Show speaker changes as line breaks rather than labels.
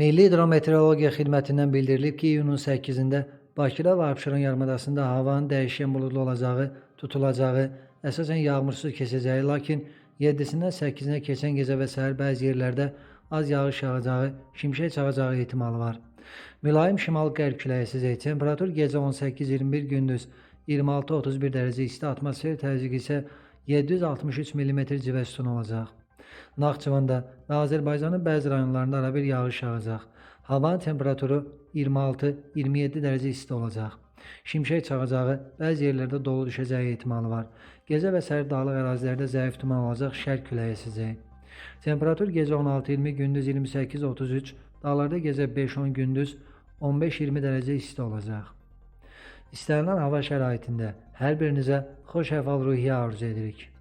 Milli Hidrometeorologiya Xidmətindən bildirilib ki, iyunun 8-də Bakıda və Abşeron yarımadasında havanın dəyişkən buludlu olacağı, tutulacağı, əsasən yağmursuz keçəcəyi, lakin 7-sindən 8-nə keçən gecə və səhər bəzi yerlərdə az yağış yağacağı, şimşək çaxacağı ehtimalı var. Mülayim şimal-qərb küləyi əsəcək. Temperatur gecə 18-21, gündüz 26-31 dərəcə isti, atmosfer təzyiqi isə 763 mm civə sütun olacaq. Naxçıvanda və Azərbaycanın bəzi rayonlarında arabir yağış yağacaq. Havanın temperaturu 26-27 dərəcə isti olacaq. Şimşək çaxacağı, bəzi yerlərdə dolu düşəcəyi ehtimalı var. Gecə və səhər dağlıq ərazilərdə zəif duman olacaq, şərq küləyi əsəcək. Temperatur gecə 16-20, gündüz 28-33, dağlarda gecə 5-10, gündüz 15-20 dərəcə isti olacaq. İstənilən hava şəraitində hər birinizə xoş əhval-ruhiyyə arzu edirik.